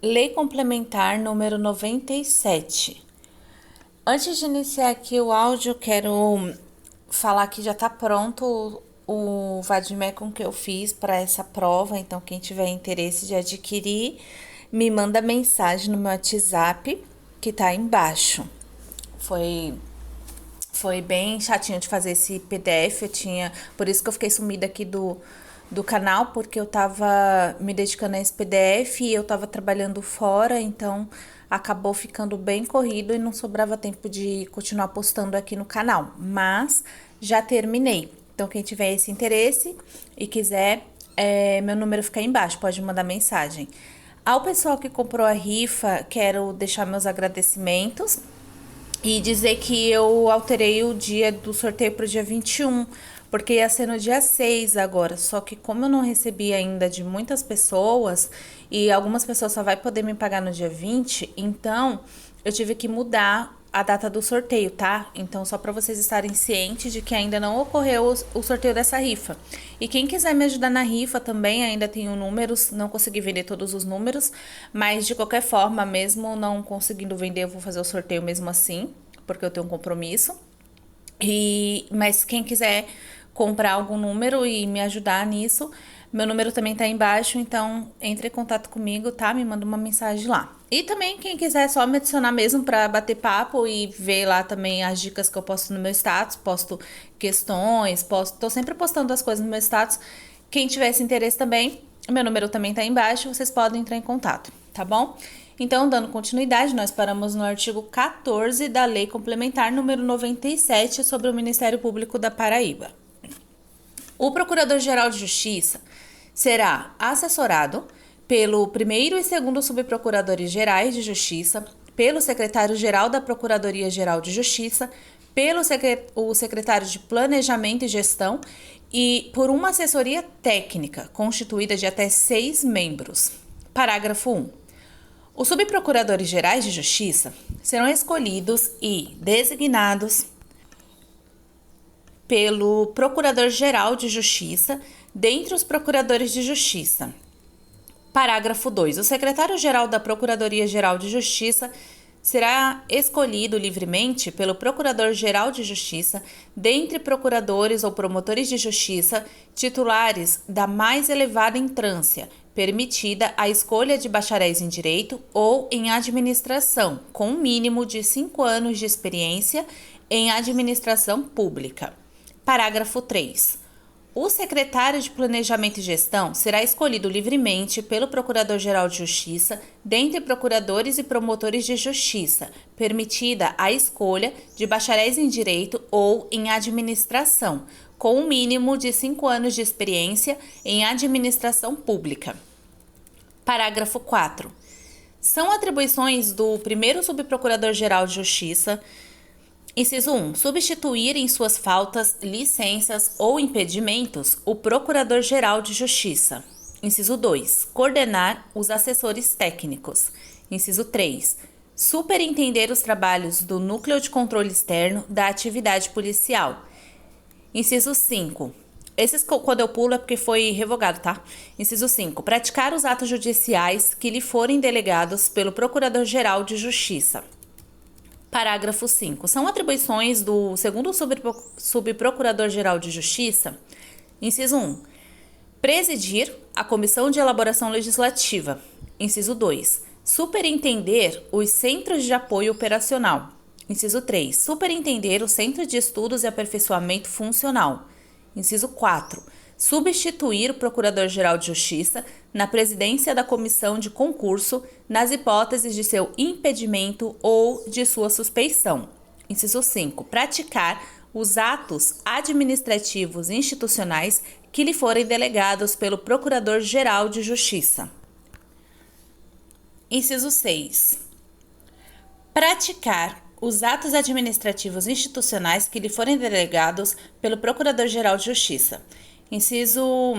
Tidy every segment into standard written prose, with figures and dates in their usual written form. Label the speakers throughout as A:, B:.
A: Lei Complementar número 97. Antes de iniciar aqui o áudio, quero falar que já está pronto o Vademecum que eu fiz para essa prova. Então, quem tiver interesse de adquirir, me manda mensagem no meu WhatsApp, que está aí embaixo. Foi bem chatinho de fazer esse PDF, por isso que eu fiquei sumida aqui do canal, porque eu tava me dedicando a esse PDF e eu tava trabalhando fora, então acabou ficando bem corrido e não sobrava tempo de continuar postando aqui no canal, mas já terminei. Então quem tiver esse interesse e quiser, meu número fica aí embaixo, pode mandar mensagem. Ao pessoal que comprou a rifa, quero deixar meus agradecimentos e dizer que eu alterei o dia do sorteio para o dia 21, porque ia ser no dia 6 agora. Só que como eu não recebi ainda de muitas pessoas, e algumas pessoas só vai poder me pagar no dia 20, então eu tive que mudar a data do sorteio, tá? Então, só para vocês estarem cientes de que ainda não ocorreu o sorteio dessa rifa. E quem quiser me ajudar na rifa também, ainda tenho números, não consegui vender todos os números, mas de qualquer forma, mesmo não conseguindo vender, eu vou fazer o sorteio mesmo assim, porque eu tenho um compromisso. Mas quem quiser comprar algum número e me ajudar nisso, meu número também tá aí embaixo, então entre em contato comigo, tá? Me manda uma mensagem lá. E também quem quiser só me adicionar mesmo para bater papo e ver lá também as dicas que eu posto no meu status, posto questões, tô sempre postando as coisas no meu status. Quem tiver esse interesse também, meu número também tá aí embaixo, vocês podem entrar em contato, tá bom? Então, dando continuidade, nós paramos no artigo 14 da Lei Complementar número 97 sobre o Ministério Público da Paraíba. O Procurador-Geral de Justiça será assessorado pelo primeiro e segundo subprocuradores-gerais de Justiça, pelo secretário-geral da Procuradoria-Geral de Justiça, pelo secretário de Planejamento e Gestão e por uma assessoria técnica constituída de até 6 membros. Parágrafo 1. Os subprocuradores-gerais de Justiça serão escolhidos e designados pelo Procurador-Geral de Justiça, dentre os procuradores de Justiça. Parágrafo 2. O secretário-geral da Procuradoria-Geral de Justiça será escolhido livremente pelo Procurador-Geral de Justiça, dentre procuradores ou promotores de justiça titulares da mais elevada entrância, permitida a escolha de bacharéis em Direito ou em Administração, com um mínimo de 5 anos de experiência em Administração Pública. Parágrafo 3. O secretário de Planejamento e Gestão será escolhido livremente pelo Procurador-Geral de Justiça, dentre procuradores e promotores de justiça, permitida a escolha de bacharéis em Direito ou em Administração, com um mínimo de 5 anos de experiência em Administração Pública. Parágrafo 4. São atribuições do primeiro Subprocurador-Geral de Justiça. Inciso 1. Substituir em suas faltas, licenças ou impedimentos o Procurador-Geral de Justiça. Inciso 2. Coordenar os assessores técnicos. Inciso 3. Superintender os trabalhos do Núcleo de Controle Externo da atividade policial. Inciso 5. Esses quando eu pulo é porque foi revogado, tá? Inciso 5. Praticar os atos judiciais que lhe forem delegados pelo Procurador-Geral de Justiça. Parágrafo 5. São atribuições do segundo Subprocurador-Geral de Justiça. Inciso 1. Presidir a Comissão de Elaboração Legislativa. Inciso 2. Superintender os Centros de Apoio Operacional. Inciso 3. Superintender o Centro de Estudos e Aperfeiçoamento Funcional. Inciso 4. Substituir o Procurador-Geral de Justiça na presidência da comissão de concurso nas hipóteses de seu impedimento ou de sua suspeição. Inciso 5. Praticar os atos administrativos institucionais que lhe forem delegados pelo Procurador-Geral de Justiça. Inciso 6. Praticar os atos administrativos institucionais que lhe forem delegados pelo Procurador-Geral de Justiça. Inciso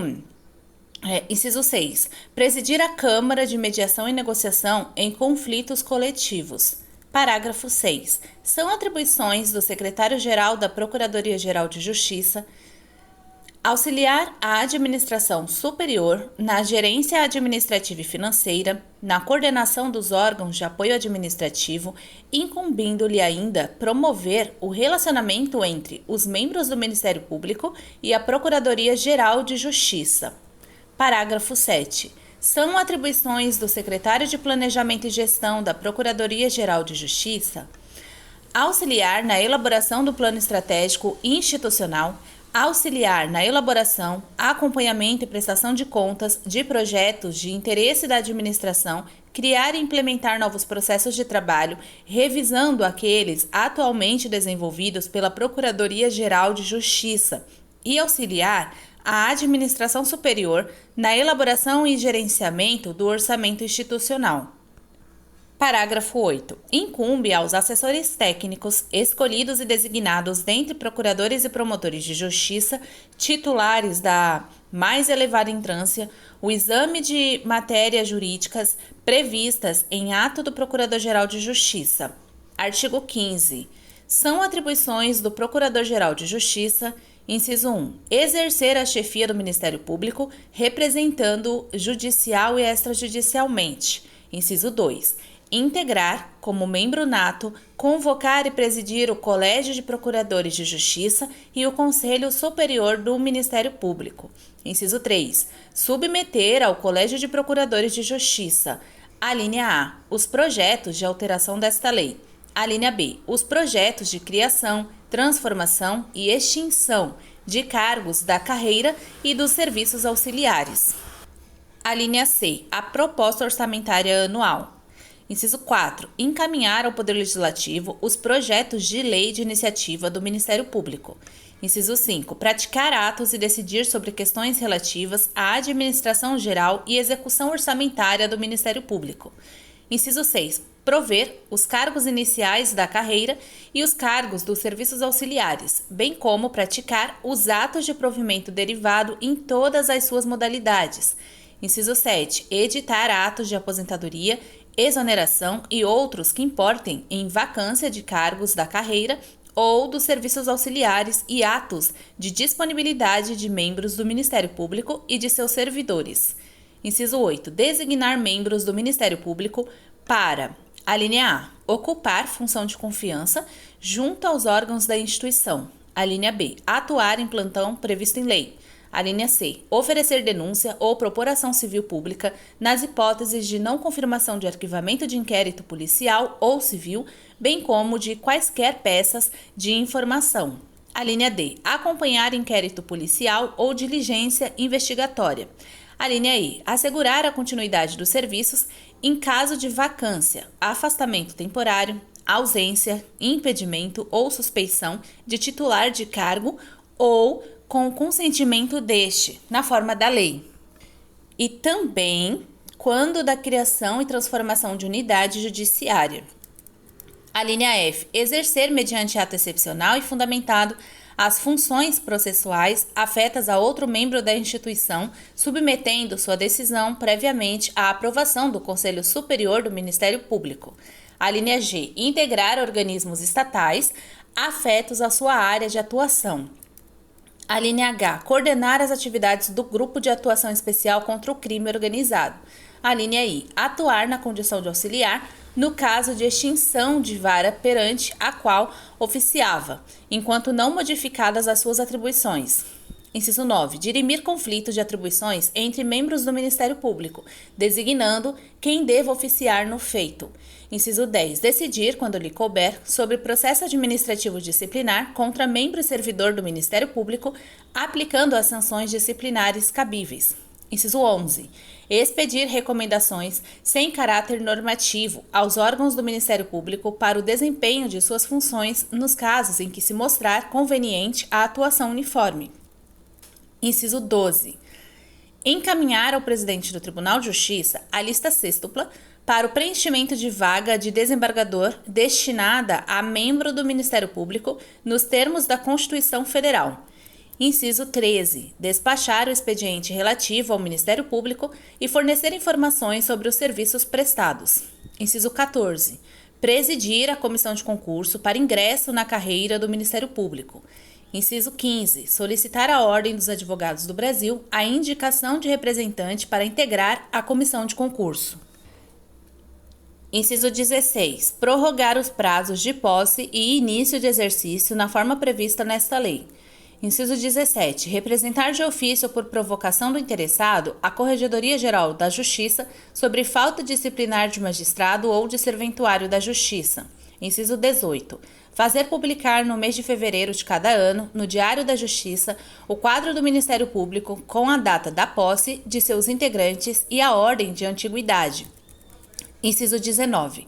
A: 6. Presidir a Câmara de Mediação e Negociação em conflitos coletivos. Parágrafo 6. São atribuições do Secretário-Geral da Procuradoria-Geral de Justiça Auxiliar a administração superior na gerência administrativa e financeira, na coordenação dos órgãos de apoio administrativo, incumbindo-lhe ainda promover o relacionamento entre os membros do Ministério Público e a Procuradoria-Geral de Justiça. Parágrafo 7. São atribuições do Secretário de Planejamento e Gestão da Procuradoria-Geral de Justiça auxiliar na elaboração do plano estratégico institucional, auxiliar na elaboração, acompanhamento e prestação de contas de projetos de interesse da administração, criar e implementar novos processos de trabalho, revisando aqueles atualmente desenvolvidos pela Procuradoria-Geral de Justiça, e auxiliar a administração superior na elaboração e gerenciamento do orçamento institucional. Parágrafo 8. Incumbe aos assessores técnicos escolhidos e designados dentre procuradores e promotores de justiça, titulares da mais elevada entrância, o exame de matérias jurídicas previstas em ato do Procurador-Geral de Justiça. Artigo 15. São atribuições do Procurador-Geral de Justiça, inciso 1, exercer a chefia do Ministério Público, representando judicial e extrajudicialmente. Inciso 2, integrar, como membro nato, convocar e presidir o Colégio de Procuradores de Justiça e o Conselho Superior do Ministério Público. Inciso 3. Submeter ao Colégio de Procuradores de Justiça, alínea A, os projetos de alteração desta lei. Alínea B, os projetos de criação, transformação e extinção de cargos da carreira e dos serviços auxiliares. Alínea C, a proposta orçamentária anual. Inciso 4. Encaminhar ao Poder Legislativo os projetos de lei de iniciativa do Ministério Público. Inciso 5. Praticar atos e decidir sobre questões relativas à administração geral e execução orçamentária do Ministério Público. Inciso 6. Prover os cargos iniciais da carreira e os cargos dos serviços auxiliares, bem como praticar os atos de provimento derivado em todas as suas modalidades. Inciso 7. Editar atos de aposentadoria, exoneração e outros que importem em vacância de cargos da carreira ou dos serviços auxiliares e atos de disponibilidade de membros do Ministério Público e de seus servidores. Inciso 8. Designar membros do Ministério Público para, alínea A, ocupar função de confiança junto aos órgãos da instituição. Alínea B, atuar em plantão previsto em lei. Alínea C, oferecer denúncia ou propor ação civil pública nas hipóteses de não confirmação de arquivamento de inquérito policial ou civil, bem como de quaisquer peças de informação. Alínea D, acompanhar inquérito policial ou diligência investigatória. Alínea E, assegurar a continuidade dos serviços em caso de vacância, afastamento temporário, ausência, impedimento ou suspeição de titular de cargo ou com o consentimento deste, na forma da lei. E também quando da criação e transformação de unidade judiciária. A linha F. Exercer mediante ato excepcional e fundamentado as funções processuais afetas a outro membro da instituição, submetendo sua decisão previamente à aprovação do Conselho Superior do Ministério Público. A linha G. Integrar organismos estatais afetos à sua área de atuação. A linha H. Coordenar as atividades do Grupo de Atuação Especial contra o Crime Organizado. A linha I. Atuar na condição de auxiliar no caso de extinção de vara perante a qual oficiava, enquanto não modificadas as suas atribuições. Inciso 9. Dirimir conflitos de atribuições entre membros do Ministério Público, designando quem deva oficiar no feito. Inciso 10. Decidir, quando lhe couber, sobre processo administrativo disciplinar contra membro e servidor do Ministério Público, aplicando as sanções disciplinares cabíveis. Inciso 11. Expedir recomendações sem caráter normativo aos órgãos do Ministério Público para o desempenho de suas funções nos casos em que se mostrar conveniente a atuação uniforme. Inciso 12. Encaminhar ao presidente do Tribunal de Justiça a lista sextupla para o preenchimento de vaga de desembargador destinada a membro do Ministério Público nos termos da Constituição Federal. Inciso 13. Despachar o expediente relativo ao Ministério Público e fornecer informações sobre os serviços prestados. Inciso 14. Presidir a comissão de concurso para ingresso na carreira do Ministério Público. Inciso 15. Solicitar à Ordem dos Advogados do Brasil a indicação de representante para integrar a comissão de concurso. Inciso 16. Prorrogar os prazos de posse e início de exercício na forma prevista nesta lei. Inciso 17. Representar de ofício por provocação do interessado a Corregedoria Geral da Justiça sobre falta disciplinar de magistrado ou de serventuário da Justiça. Inciso 18. Fazer publicar no mês de fevereiro de cada ano, no Diário da Justiça, o quadro do Ministério Público com a data da posse de seus integrantes e a ordem de antiguidade. Inciso 19.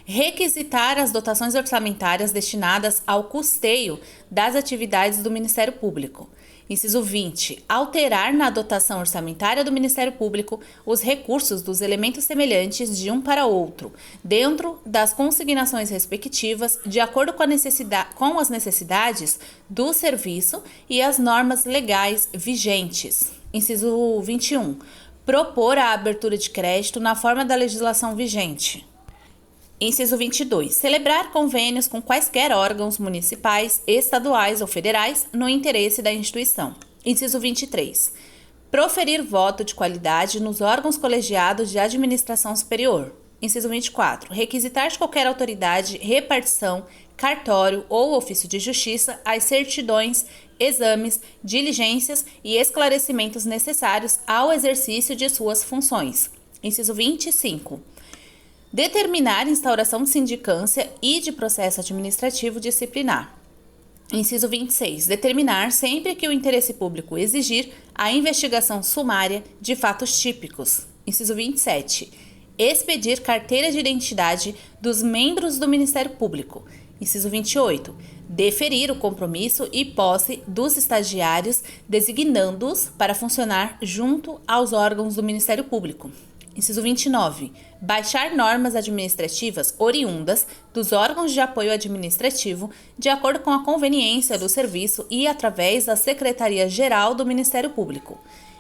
A: Requisitar as dotações orçamentárias destinadas ao custeio das atividades do Ministério Público. Inciso 20. Alterar na dotação orçamentária do Ministério Público os recursos dos elementos semelhantes de um para outro, dentro das consignações respectivas, de acordo com as necessidades do serviço e as normas legais vigentes. Inciso 21. Propor a abertura de crédito na forma da legislação vigente. Inciso 22. Celebrar convênios com quaisquer órgãos municipais, estaduais ou federais no interesse da instituição. Inciso 23. Proferir voto de qualidade nos órgãos colegiados de administração superior. Inciso 24. Requisitar de qualquer autoridade, repartição, cartório ou ofício de justiça as certidões, exames, diligências e esclarecimentos necessários ao exercício de suas funções. Inciso 25. Determinar instauração de sindicância e de processo administrativo disciplinar. Inciso 26. Determinar, sempre que o interesse público exigir, a investigação sumária de fatos típicos. Inciso 27. Expedir carteira de identidade dos membros do Ministério Público. Inciso 28. Deferir o compromisso e posse dos estagiários, designando-os para funcionar junto aos órgãos do Ministério Público. Inciso 29. Baixar normas administrativas oriundas dos órgãos de apoio administrativo de acordo com a conveniência do serviço e através da Secretaria-Geral do Ministério Público.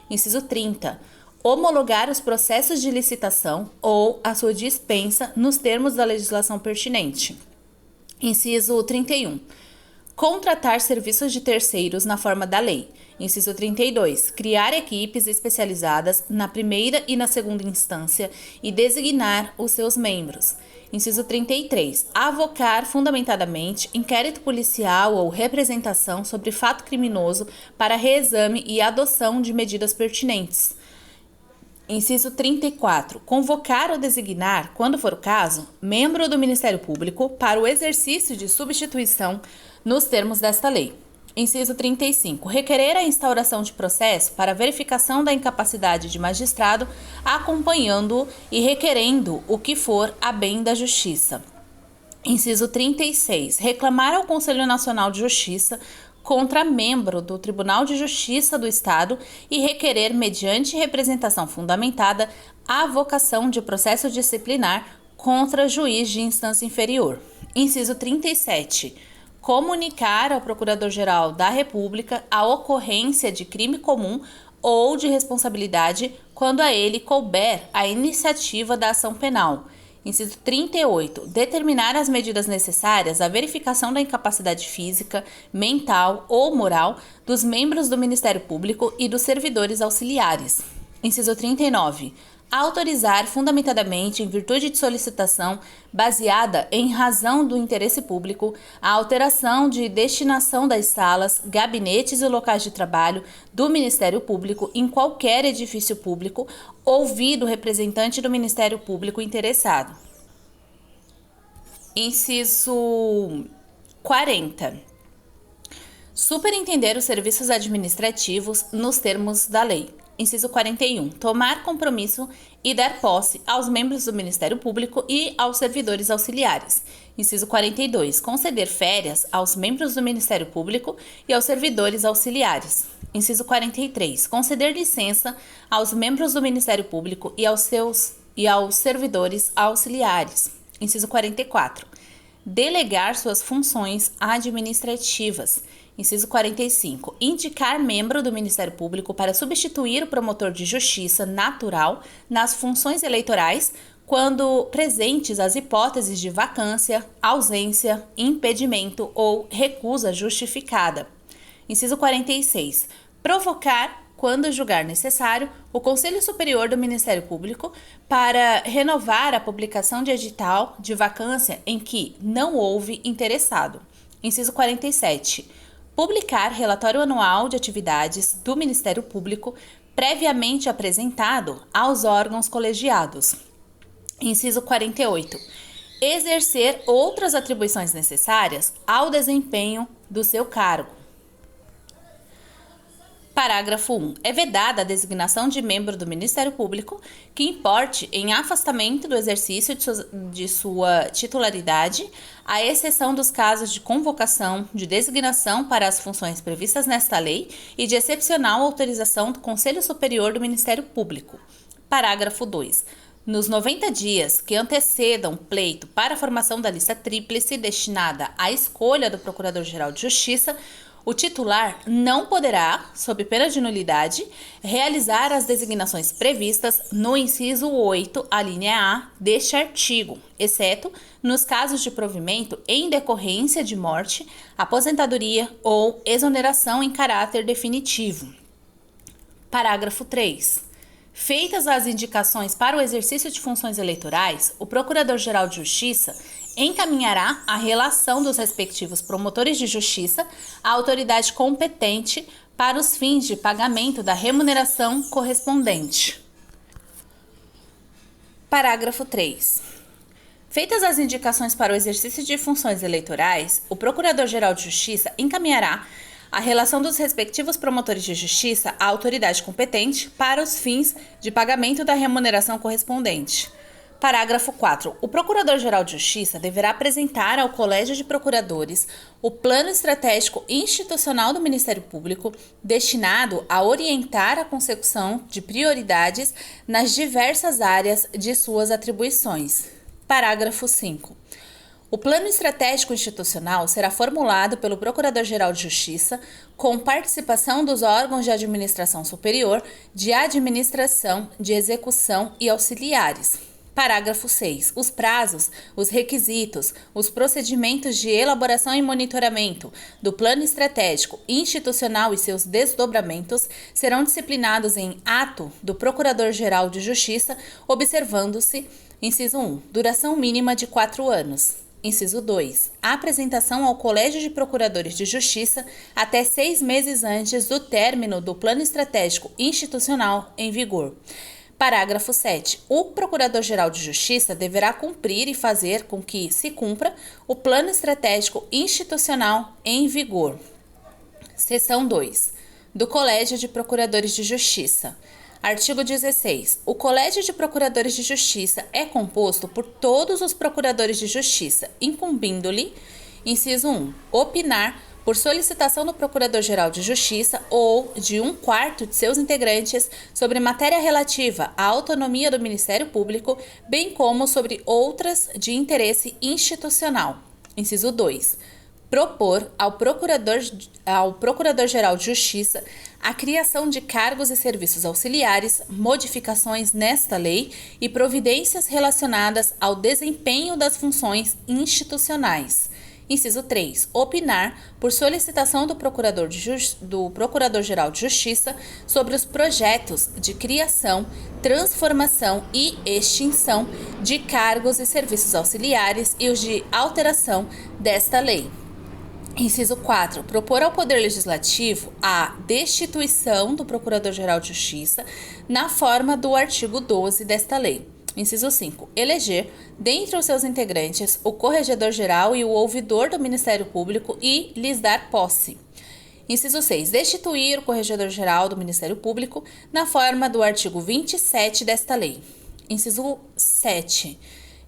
A: Inciso 30. Homologar os processos de licitação ou a sua dispensa nos termos da legislação pertinente. Inciso 31. Contratar serviços de terceiros na forma da lei. Inciso 32. Criar equipes especializadas na primeira e na segunda instância e designar os seus membros. Inciso 33. Avocar fundamentadamente inquérito policial ou representação sobre fato criminoso para reexame e adoção de medidas pertinentes. Inciso 34. Convocar ou designar, quando for o caso, membro do Ministério Público para o exercício de substituição nos termos desta lei. Inciso 35. Requerer a instauração de processo para verificação da incapacidade de magistrado, acompanhando-o e requerendo o que for a bem da Justiça. Inciso 36. Reclamar ao Conselho Nacional de Justiça contra membro do Tribunal de Justiça do Estado e requerer, mediante representação fundamentada, a avocação de processo disciplinar contra juiz de instância inferior. Inciso 37. Comunicar ao Procurador-Geral da República a ocorrência de crime comum ou de responsabilidade quando a ele couber a iniciativa da ação penal. Inciso 38. Determinar as medidas necessárias à verificação da incapacidade física, mental ou moral dos membros do Ministério Público e dos servidores auxiliares. Inciso 39. Autorizar fundamentadamente, em virtude de solicitação baseada em razão do interesse público, a alteração de destinação das salas, gabinetes e locais de trabalho do Ministério Público em qualquer edifício público, ouvido o representante do Ministério Público interessado. Inciso 40. Superintender os serviços administrativos nos termos da lei. Inciso 41. Tomar compromisso e dar posse aos membros do Ministério Público e aos servidores auxiliares. Inciso 42. Conceder férias aos membros do Ministério Público e aos servidores auxiliares. Inciso 43. Conceder licença aos membros do Ministério Público e aos servidores auxiliares. Inciso 44. Delegar suas funções administrativas. Inciso 45. Indicar membro do Ministério Público para substituir o promotor de justiça natural nas funções eleitorais, quando presentes as hipóteses de vacância, ausência, impedimento ou recusa justificada. Inciso 46. Provocar, quando julgar necessário, o Conselho Superior do Ministério Público para renovar a publicação de edital de vacância em que não houve interessado. Inciso 47. Publicar relatório anual de atividades do Ministério Público previamente apresentado aos órgãos colegiados. Inciso 48. Exercer outras atribuições necessárias ao desempenho do seu cargo. Parágrafo 1. É vedada a designação de membro do Ministério Público que importe em afastamento do exercício de sua titularidade, à exceção dos casos de convocação, de designação para as funções previstas nesta lei e de excepcional autorização do Conselho Superior do Ministério Público. Parágrafo 2. Nos 90 dias que antecedam pleito para a formação da lista tríplice destinada à escolha do Procurador-Geral de Justiça, o titular não poderá, sob pena de nulidade, realizar as designações previstas no inciso 8, a linha A, deste artigo, exceto nos casos de provimento em decorrência de morte, aposentadoria ou exoneração em caráter definitivo. Parágrafo 3. Feitas as indicações para o exercício de funções eleitorais, o Procurador-Geral de Justiça encaminhará a relação dos respectivos promotores de justiça à autoridade competente para os fins de pagamento da remuneração correspondente. Parágrafo 3. Feitas as indicações para o exercício de funções eleitorais, o Procurador-Geral de Justiça encaminhará a relação dos respectivos promotores de justiça à autoridade competente para os fins de pagamento da remuneração correspondente. Parágrafo 4. O Procurador-Geral de Justiça deverá apresentar ao Colégio de Procuradores o plano estratégico institucional do Ministério Público destinado a orientar a consecução de prioridades nas diversas áreas de suas atribuições. Parágrafo 5. O plano estratégico institucional será formulado pelo Procurador-Geral de Justiça com participação dos órgãos de administração superior, de administração, de execução e auxiliares. Parágrafo 6. Os prazos, os requisitos, os procedimentos de elaboração e monitoramento do plano estratégico institucional e seus desdobramentos serão disciplinados em ato do Procurador-Geral de Justiça, observando-se, inciso 1, duração mínima de 4 anos. Inciso 2. A apresentação ao Colégio de Procuradores de Justiça até 6 meses antes do término do plano estratégico institucional em vigor. Parágrafo 7. O Procurador-Geral de Justiça deverá cumprir e fazer com que se cumpra o Plano Estratégico Institucional em vigor. Seção 2. Do Colégio de Procuradores de Justiça. Artigo 16. O Colégio de Procuradores de Justiça é composto por todos os procuradores de justiça, incumbindo-lhe, inciso 1, opinar por solicitação do Procurador-Geral de Justiça ou de 1/4 de seus integrantes sobre matéria relativa à autonomia do Ministério Público, bem como sobre outras de interesse institucional. Inciso 2. Propor ao Procurador-Geral de Justiça a criação de cargos e serviços auxiliares, modificações nesta lei e providências relacionadas ao desempenho das funções institucionais. Inciso 3. Opinar, por solicitação do Procurador-Geral de Justiça, sobre os projetos de criação, transformação e extinção de cargos e serviços auxiliares e os de alteração desta lei. Inciso 4. Propor ao Poder Legislativo a destituição do Procurador-Geral de Justiça na forma do artigo 12 desta lei. Inciso 5. Eleger, dentre os seus integrantes, o Corregedor-Geral e o Ouvidor do Ministério Público e lhes dar posse. Inciso 6. Destituir o Corregedor-Geral do Ministério Público na forma do artigo 27 desta lei. Inciso 7.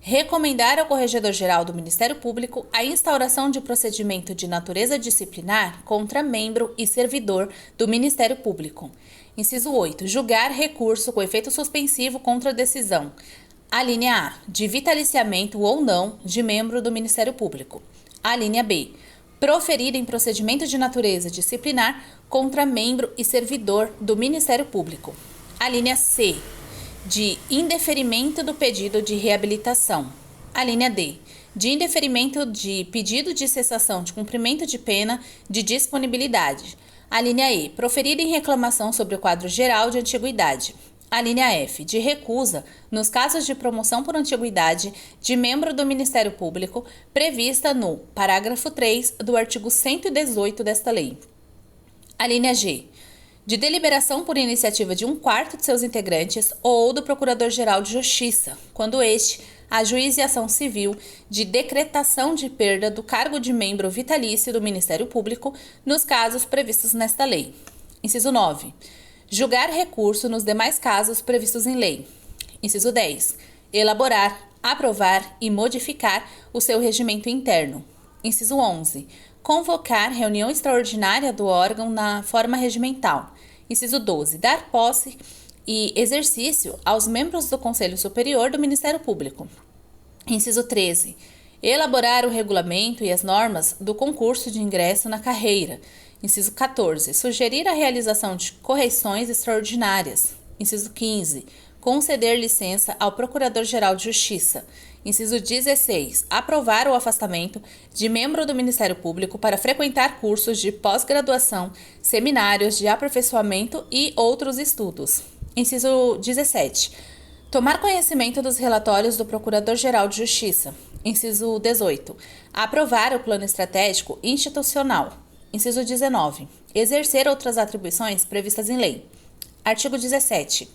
A: Recomendar ao Corregedor-Geral do Ministério Público a instauração de procedimento de natureza disciplinar contra membro e servidor do Ministério Público. Inciso 8. Julgar recurso com efeito suspensivo contra a decisão. A linha A. De vitaliciamento ou não de membro do Ministério Público. A linha B. Proferir em procedimento de natureza disciplinar contra membro e servidor do Ministério Público. A linha C. De indeferimento do pedido de reabilitação. A linha D, de indeferimento de pedido de cessação de cumprimento de pena de disponibilidade. A linha E, proferida em reclamação sobre o quadro geral de antiguidade. A linha F, de recusa, nos casos de promoção por antiguidade de membro do Ministério Público, prevista no parágrafo 3 do artigo 118 desta lei. A linha G, de deliberação por iniciativa de 1/4 de seus integrantes ou do Procurador-Geral de Justiça, quando este ajuize ação civil de decretação de perda do cargo de membro vitalício do Ministério Público nos casos previstos nesta lei. Inciso 9. Julgar recurso nos demais casos previstos em lei. Inciso 10. Elaborar, aprovar e modificar o seu regimento interno. Inciso 11. Convocar reunião extraordinária do órgão na forma regimental. Inciso 12. Dar posse e exercício aos membros do Conselho Superior do Ministério Público. Inciso 13. Elaborar o regulamento e as normas do concurso de ingresso na carreira. Inciso 14. Sugerir a realização de correições extraordinárias. Inciso 15. Conceder licença ao Procurador-Geral de Justiça. Inciso 16. Aprovar o afastamento de membro do Ministério Público para frequentar cursos de pós-graduação, seminários de aperfeiçoamento e outros estudos. Inciso 17. Tomar conhecimento dos relatórios do Procurador-Geral de Justiça. Inciso 18. Aprovar o plano estratégico institucional. Inciso 19. Exercer outras atribuições previstas em lei. Artigo 17.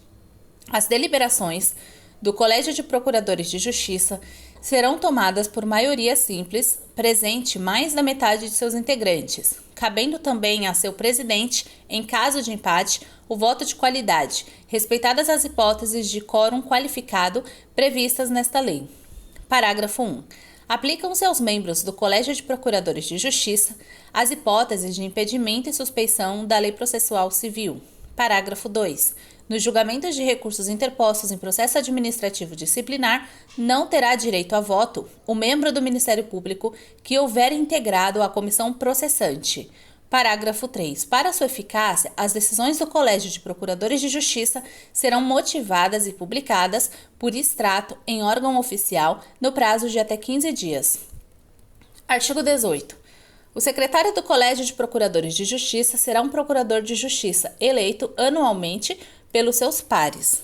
A: As deliberações do Colégio de Procuradores de Justiça serão tomadas por maioria simples, presente mais da metade de seus integrantes, cabendo também a seu presidente, em caso de empate, o voto de qualidade, respeitadas as hipóteses de quórum qualificado previstas nesta lei. Parágrafo 1. Aplicam-se aos membros do Colégio de Procuradores de Justiça as hipóteses de impedimento e suspeição da Lei Processual Civil. Parágrafo 2. Nos julgamentos de recursos interpostos em processo administrativo disciplinar, não terá direito a voto o membro do Ministério Público que houver integrado a comissão processante. Parágrafo 3. Para sua eficácia, as decisões do Colégio de Procuradores de Justiça serão motivadas e publicadas por extrato em órgão oficial no prazo de até 15 dias. Artigo 18. O secretário do Colégio de Procuradores de Justiça será um procurador de justiça eleito anualmente pelos seus pares.